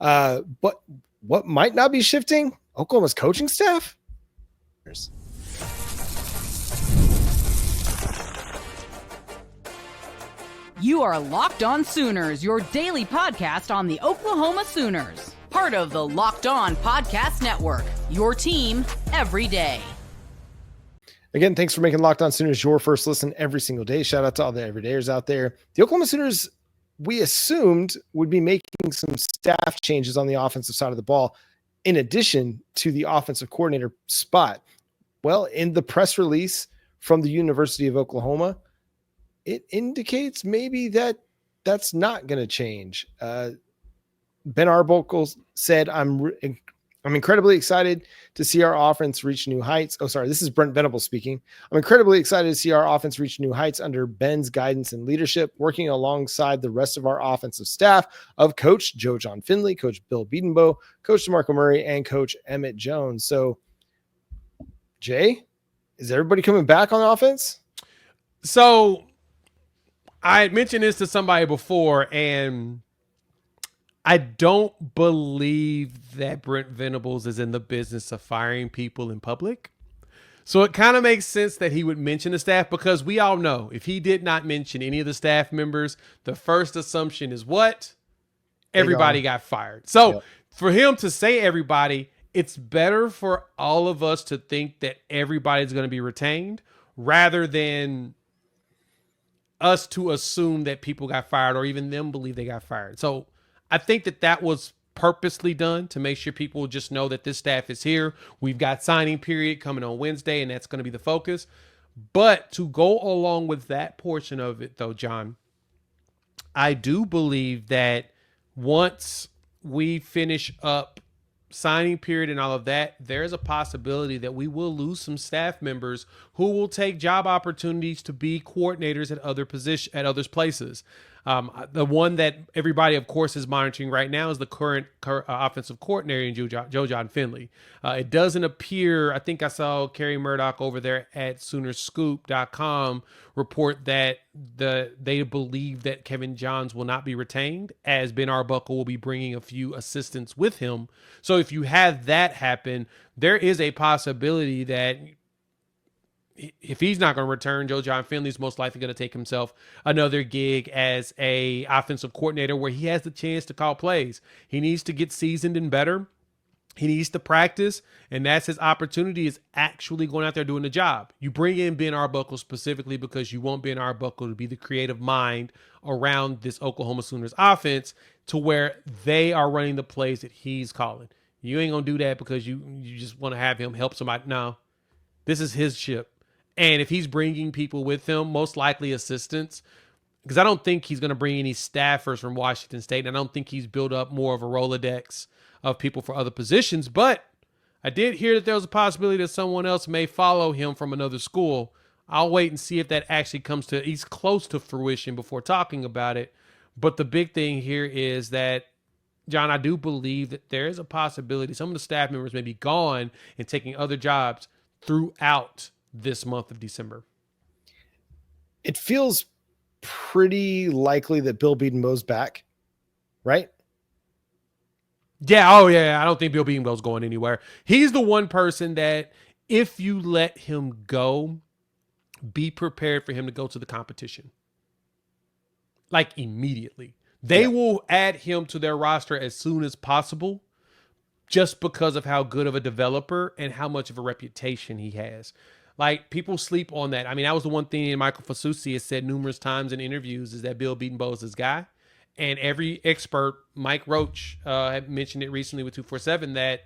But what might not be shifting? Oklahoma's coaching staff. You are Locked On Sooners, your daily podcast on the Oklahoma Sooners. Part of the Locked On Podcast Network, your team every day. Again, thanks for making Locked On Sooners your first listen every single day. Shout out to all the everydayers out there. The Oklahoma Sooners, we assumed, would be making some staff changes on the offensive side of the ball in addition to the offensive coordinator spot. Well, in the press release from the University of Oklahoma, it indicates maybe that's not going to change. Ben Arbuckle said, I'm incredibly excited to see our offense reach new heights. Oh, sorry, this is Brent Venables speaking. I'm incredibly excited to see our offense reach new heights under Ben's guidance and leadership, working alongside the rest of our offensive staff of Coach Joe John Finley, Coach Bill Bedenbaugh, Coach DeMarco Murray, and Coach Emmett Jones. So, Jay, is everybody coming back on offense? So, I had mentioned this to somebody before, and I don't believe that Brent Venables is in the business of firing people in public. So it kind of makes sense that he would mention the staff, because we all know if he did not mention any of the staff members, the first assumption is what? Everybody got fired. So for him to say everybody, it's better for all of us to think that everybody's going to be retained rather than us to assume that people got fired or even them believe they got fired. So I think that was purposely done to make sure people just know that this staff is here. We've got signing period coming on Wednesday, and that's going to be the focus. But to go along with that portion of it, though, John, I do believe that once we finish up signing period and all of that, there's a possibility that we will lose some staff members who will take job opportunities to be coordinators at other places. The one that everybody, of course, is monitoring right now is the current offensive coordinator in Joe John Finley. It doesn't appear, I think I saw Kerry Murdoch over there at Soonerscoop.com report that they believe that Kevin Johns will not be retained, as Ben Arbuckle will be bringing a few assistants with him. So if you have that happen, there is a possibility that if he's not going to return, Joe John Finley's most likely going to take himself another gig as a offensive coordinator where he has the chance to call plays. He needs to get seasoned and better. He needs to practice, and that's his opportunity, is actually going out there doing the job. You bring in Ben Arbuckle specifically because you want Ben Arbuckle to be the creative mind around this Oklahoma Sooners offense to where they are running the plays that he's calling. You ain't going to do that because you just want to have him help somebody. No, this is his ship. And if he's bringing people with him, most likely assistants, because I don't think he's going to bring any staffers from Washington State. And I don't think he's built up more of a Rolodex of people for other positions. But I did hear that there was a possibility that someone else may follow him from another school. I'll wait and see if that actually comes to, he's close to fruition before talking about it. But the big thing here is that, John, I do believe that there is a possibility some of the staff members may be gone and taking other jobs throughout this month of December. It feels pretty likely that Bill Bedenbaugh's back, right? Yeah. Oh, yeah. I don't think Bill Bedenbaugh's going anywhere. He's the one person that if you let him go, be prepared for him to go to the competition. Like immediately. They will add him to their roster as soon as possible just because of how good of a developer and how much of a reputation he has. Like, people sleep on that. I mean, that was the one thing Michael Fasusi has said numerous times in interviews, is that Bill Bedenbaugh is his guy. And every expert, Mike Roach, had mentioned it recently with 247, that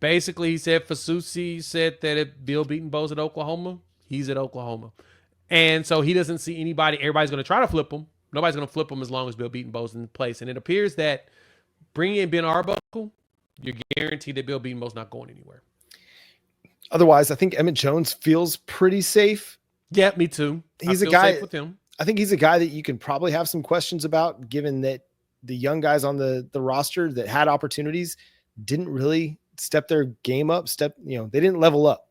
basically he said Fasusi said that if Bill Bedenbaugh's at Oklahoma, he's at Oklahoma. And so he doesn't see anybody. Everybody's going to try to flip him. Nobody's going to flip him as long as Bill Bedenbaugh's in place. And it appears that bringing in Ben Arbuckle, you're guaranteed that Bill Bedenbaugh's not going anywhere. Otherwise, I think Emmett Jones feels pretty safe. Yeah, me too. He's a guy with him. I think he's a guy that you can probably have some questions about, given that the young guys on the roster that had opportunities didn't really step their game up. They didn't level up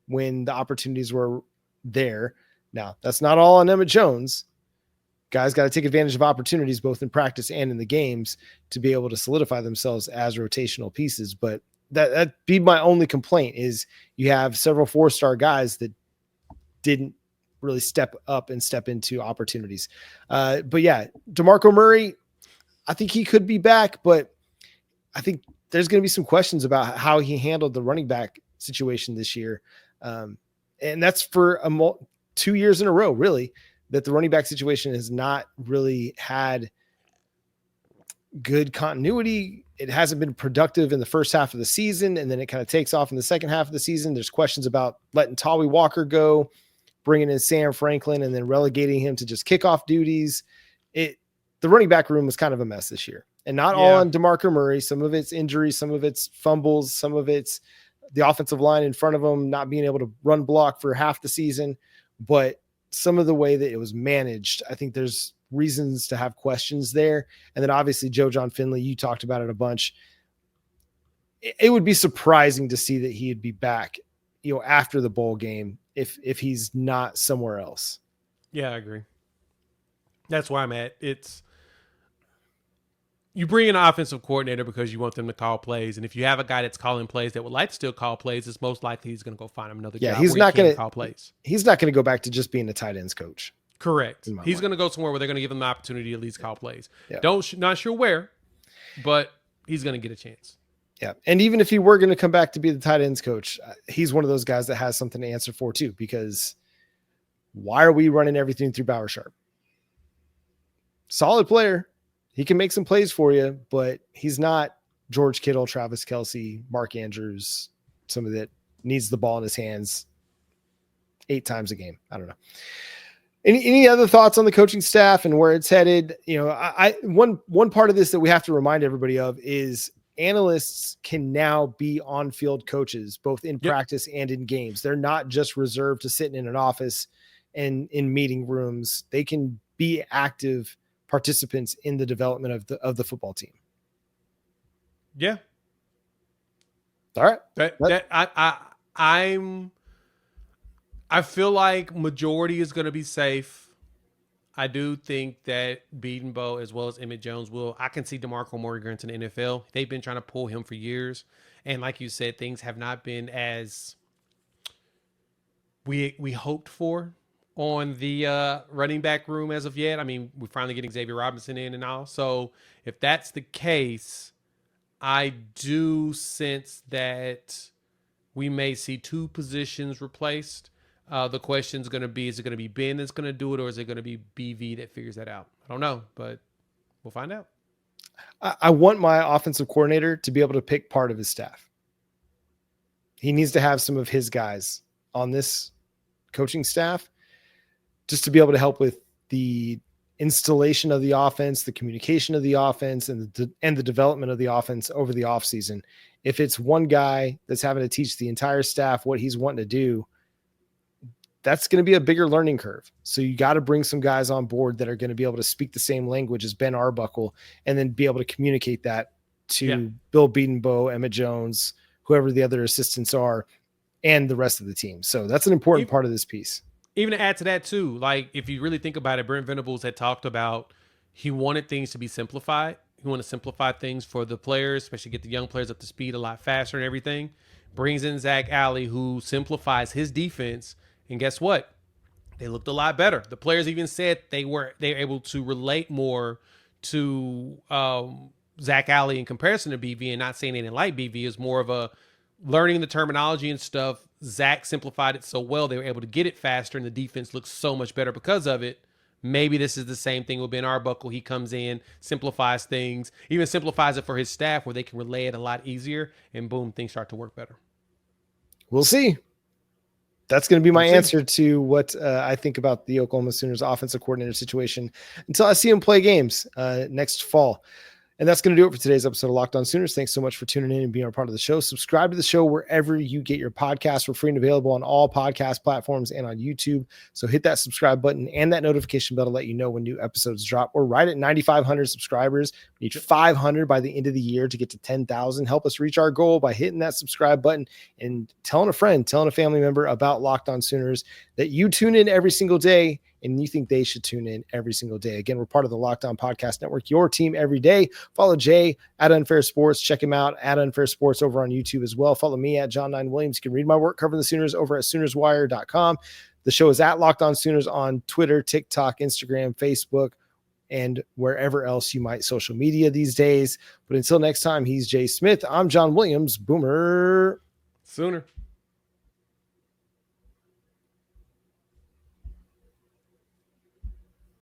when the opportunities were there. Now, that's not all on Emmett Jones. guys got to take advantage of opportunities both in practice and in the games to be able to solidify themselves as rotational pieces. But that'd be my only complaint is you have several 4-star guys that didn't really step up and step into opportunities. But yeah, DeMarco Murray, I think he could be back, but I think there's going to be some questions about how he handled the running back situation this year. And that's for 2 years in a row, really, that the running back situation has not really had good continuity. It hasn't been productive in the first half of the season, and then it kind of takes off in the second half of the season. There's questions about letting Tawi Walker go, bringing in Sam Franklin, and then relegating him to just kickoff duties. The running back room was kind of a mess this year, and not all on DeMarco Murray. Some of it's injuries, some of it's fumbles, some of it's the offensive line in front of him not being able to run block for half the season. But some of the way that it was managed, I think there's reasons to have questions there. And then obviously Joe John Finley, you talked about it a bunch. It would be surprising to see that he'd be back, after the bowl game if he's not somewhere else. Yeah, I agree. That's where I'm at. You bring in an offensive coordinator because you want them to call plays. And if you have a guy that's calling plays that would like to still call plays, it's most likely he's going to go find him another job. He's not going to call plays. He's not going to go back to just being a tight ends coach. Correct. He's going to go somewhere where they're going to give him the opportunity to at least call plays. Yeah. Not sure where, but he's going to get a chance. Yeah. And even if he were going to come back to be the tight ends coach, he's one of those guys that has something to answer for too, because why are we running everything through Bauer Sharp? Solid player. He can make some plays for you, but he's not George Kittle, Travis Kelce, Mark Andrews, somebody that needs the ball in his hands 8 times a game. I don't know. Any other thoughts on the coaching staff and where it's headed? One part of this that we have to remind everybody of is analysts can now be on-field coaches, both in practice and in games. They're not just reserved to sitting in an office and in meeting rooms. They can be active participants in the development of the football team. Yeah. All right. I feel like majority is going to be safe. I do think that Beatonbow as well as Emmett Jones I can see DeMarco Murray going to the NFL. They've been trying to pull him for years. And like you said, things have not been as we hoped for on the running back room as of yet. I mean, we're finally getting Xavier Robinson in and all. So if that's the case, I do sense that we may see 2 positions replaced. The question's going to be, is it going to be Ben that's going to do it, or is it going to be BV that figures that out? I don't know, but we'll find out. I want my offensive coordinator to be able to pick part of his staff. He needs to have some of his guys on this coaching staff just to be able to help with the installation of the offense, the communication of the offense, and the development of the offense over the offseason. If it's one guy that's having to teach the entire staff what he's wanting to do, that's going to be a bigger learning curve. So you got to bring some guys on board that are going to be able to speak the same language as Ben Arbuckle and then be able to communicate that to Bill Beatonbow, Emmett Jones, whoever the other assistants are, and the rest of the team. So that's an important part of this piece. Even to add to that too, like if you really think about it, Brent Venables had talked about he wanted things to be simplified. He wanted to simplify things for the players, especially get the young players up to speed a lot faster and everything. Brings in Zach Alley, who simplifies his defense. And guess what? They looked a lot better. The players even said they were able to relate more to Zach Alley in comparison to BV, and not saying they didn't like BV. Is more of a learning the terminology and stuff. Zach simplified it so well they were able to get it faster, and the defense looks so much better because of it. Maybe this is the same thing with Ben Arbuckle. He comes in, simplifies things, even simplifies it for his staff where they can relay it a lot easier, and boom, things start to work better. We'll see. That's going to be my answer to what I think about the Oklahoma Sooners offensive coordinator situation until I see him play games next fall. And that's going to do it for today's episode of Locked On Sooners. Thanks so much for tuning in and being a part of the show. Subscribe to the show wherever you get your podcasts. We're free and available on all podcast platforms and on YouTube. So hit that subscribe button and that notification bell to let you know when new episodes drop. We're right at 9,500 subscribers. We need 500 by the end of the year to get to 10,000. Help us reach our goal by hitting that subscribe button and telling a friend, telling a family member about Locked On Sooners, that you tune in every single day and you think they should tune in every single day. Again, we're part of the Locked On Podcast Network, your team every day. Follow Jay at Unfair Sports. Check him out at Unfair Sports over on YouTube as well. Follow me at John 9 Williams. You can read my work covering the Sooners over at SoonersWire.com. The show is at Locked On Sooners on Twitter, TikTok, Instagram, Facebook, and wherever else you might social media these days. But until next time, he's Jay Smith. I'm John Williams. Boomer Sooner.